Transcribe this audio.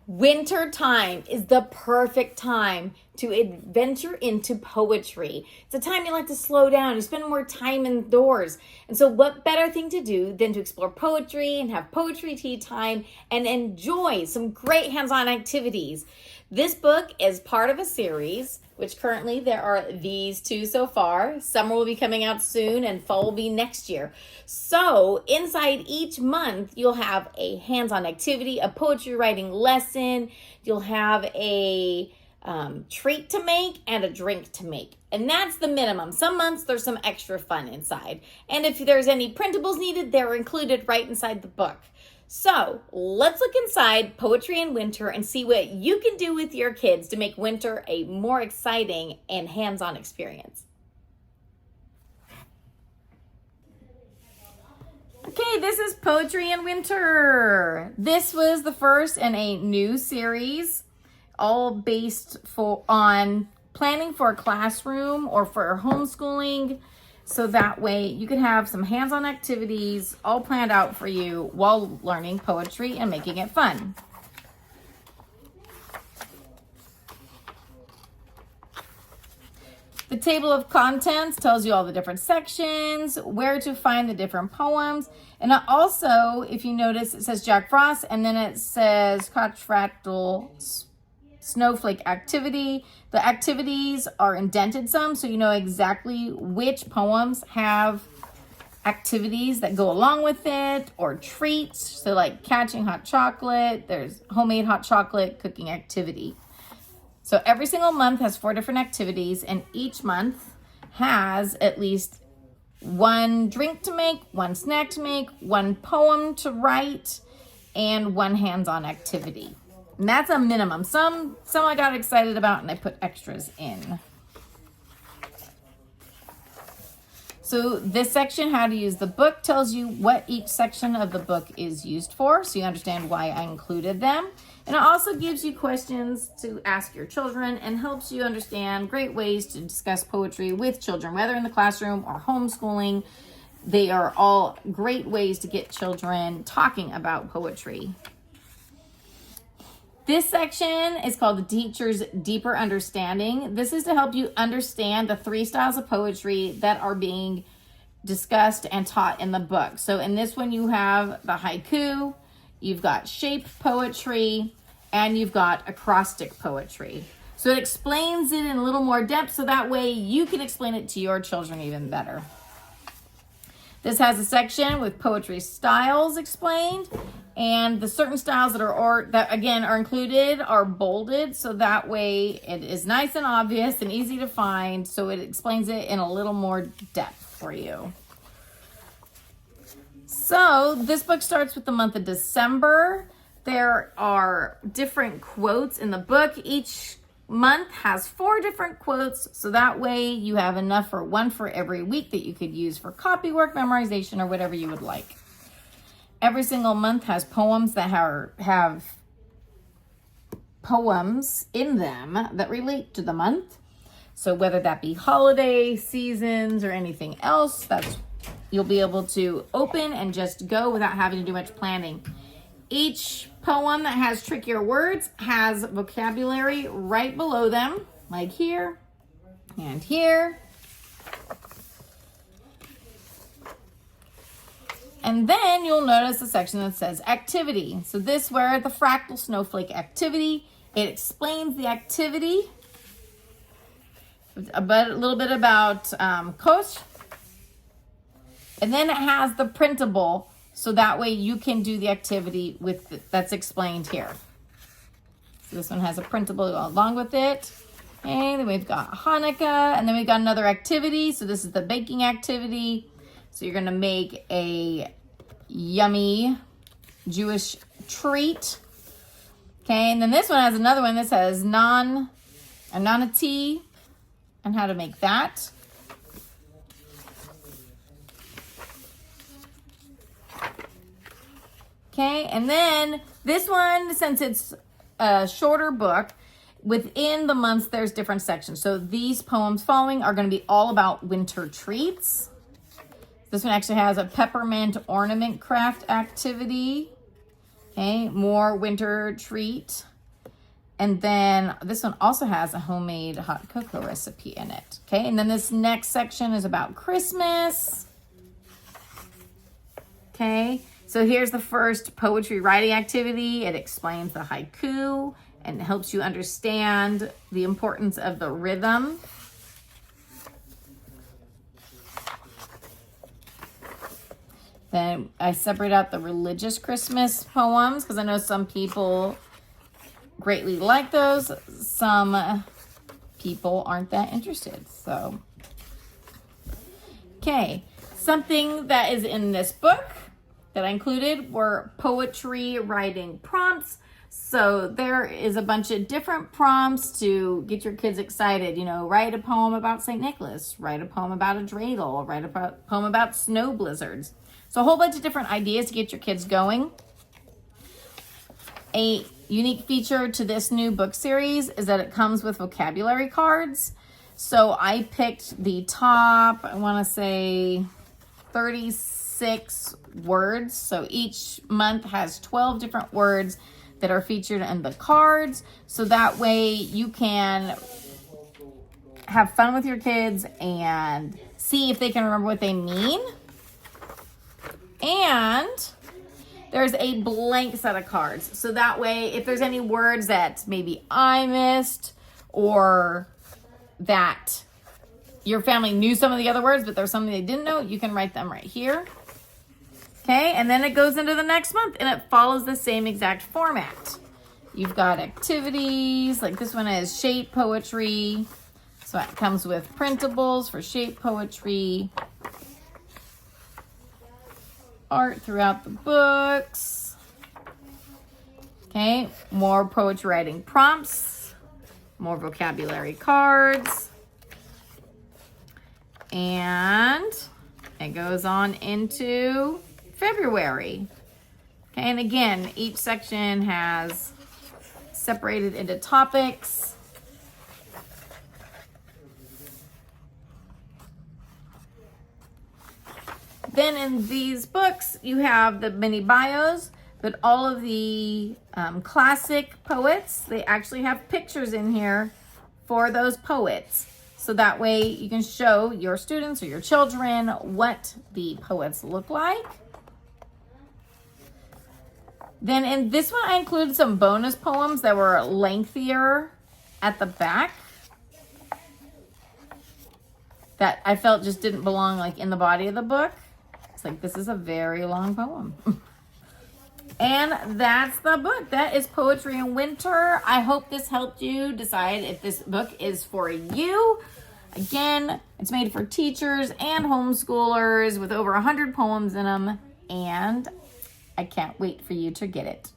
Winter time is the perfect time to adventure into poetry. It's a time you like to slow down, you spend more time indoors. And so what better thing to do than to explore poetry and have poetry tea time and enjoy some great hands-on activities. This book is part of a series, which currently there are these two so far. Summer will be coming out soon and fall will be next year. So inside each month, you'll have a hands-on activity, a poetry writing lesson. You'll have a treat to make and a drink to make. And that's the minimum. Some months there's some extra fun inside. And if there's any printables needed, they're included right inside the book. So let's look inside Poetry in Winter and see what you can do with your kids to make winter a more exciting and hands-on experience. Okay, this is Poetry in Winter. This was the first in a new series, all based on planning for a classroom or for homeschooling. So that way you can have some hands-on activities all planned out for you while learning poetry and making it fun. The table of contents tells you all the different sections, where to find the different poems. And also, if you notice, it says Jack Frost and then it says Contractile Snowflake Activity. The activities are indented some, so you know exactly which poems have activities that go along with it or treats. So like catching hot chocolate, there's homemade hot chocolate cooking activity. So every single month has 4 different activities, and each month has at least one drink to make, one snack to make, one poem to write, and one hands-on activity. And that's a minimum. Some I got excited about and I put extras in. So this section, how to use the book, tells you what each section of the book is used for, so you understand why I included them. And it also gives you questions to ask your children and helps you understand great ways to discuss poetry with children, whether in the classroom or homeschooling. They are all great ways to get children talking about poetry. This section is called the Teacher's Deeper Understanding. This is to help you understand the 3 styles of poetry that are being discussed and taught in the book. So in this one, you have the haiku, you've got shape poetry, and you've got acrostic poetry. So it explains it in a little more depth so that way you can explain it to your children even better. This has a section with poetry styles explained, and the certain styles that are included are bolded, so that way it is nice and obvious and easy to find, so it explains it in a little more depth for you. So this book starts with the month of December. There are different quotes in the book. Each month has 4 different quotes, so that way you have enough for one for every week that you could use for copywork, memorization, or whatever you would like. Every single month has poems that have poems in them that relate to the month. So whether that be holiday, seasons, or anything else, you'll be able to open and just go without having to do much planning. Each poem that has trickier words has vocabulary right below them, like here and here. And then you'll notice a section that says activity. So this where the fractal snowflake activity, it explains the activity, a little bit about coach. And then it has the printable, so that way you can do the activity that's explained here. So this one has a printable along with it. Okay, then we've got Hanukkah, and then we've got another activity. So this is the baking activity. So you're gonna make a yummy Jewish treat. Okay, and then this one has another one that says naan tea and how to make that. Okay, and then this one, since it's a shorter book, within the months there's different sections. So these poems following are going to be all about winter treats. This one actually has a peppermint ornament craft activity. Okay, more winter treat And then this one also has a homemade hot cocoa recipe in it. Okay, and then this next section is about Christmas. Okay, so here's the first poetry writing activity. It explains the haiku and helps you understand the importance of the rhythm. Then I separate out the religious Christmas poems because I know some people greatly like those. Some people aren't that interested. So, okay. Something that is in this book that I included were poetry writing prompts. So there is a bunch of different prompts to get your kids excited. You know, write a poem about St. Nicholas, write a poem about a dreidel, write a poem about snow blizzards. So a whole bunch of different ideas to get your kids going. A unique feature to this new book series is that it comes with vocabulary cards. So I picked the top, I want to say 36 words. So each month has 12 different words that are featured in the cards. So that way you can have fun with your kids and see if they can remember what they mean. And there's a blank set of cards. So that way, if there's any words that maybe I missed or that your family knew some of the other words, but there's something they didn't know, you can write them right here. Okay, and then it goes into the next month and it follows the same exact format. You've got activities, like this one is shape poetry. So it comes with printables for shape poetry. Art throughout the books. Okay, more poetry writing prompts, more vocabulary cards, and it goes on into February. Okay, and again, each section has separated into topics. Then in these books, you have the mini bios, but all of the classic poets, they actually have pictures in here for those poets. So that way you can show your students or your children what the poets look like. Then in this one, I included some bonus poems that were lengthier at the back that I felt just didn't belong like in the body of the book. It's like, this is a very long poem. And that's the book. That is Poetry in Winter. I hope this helped you decide if this book is for you. Again, it's made for teachers and homeschoolers with over 100 poems in them. And I can't wait for you to get it.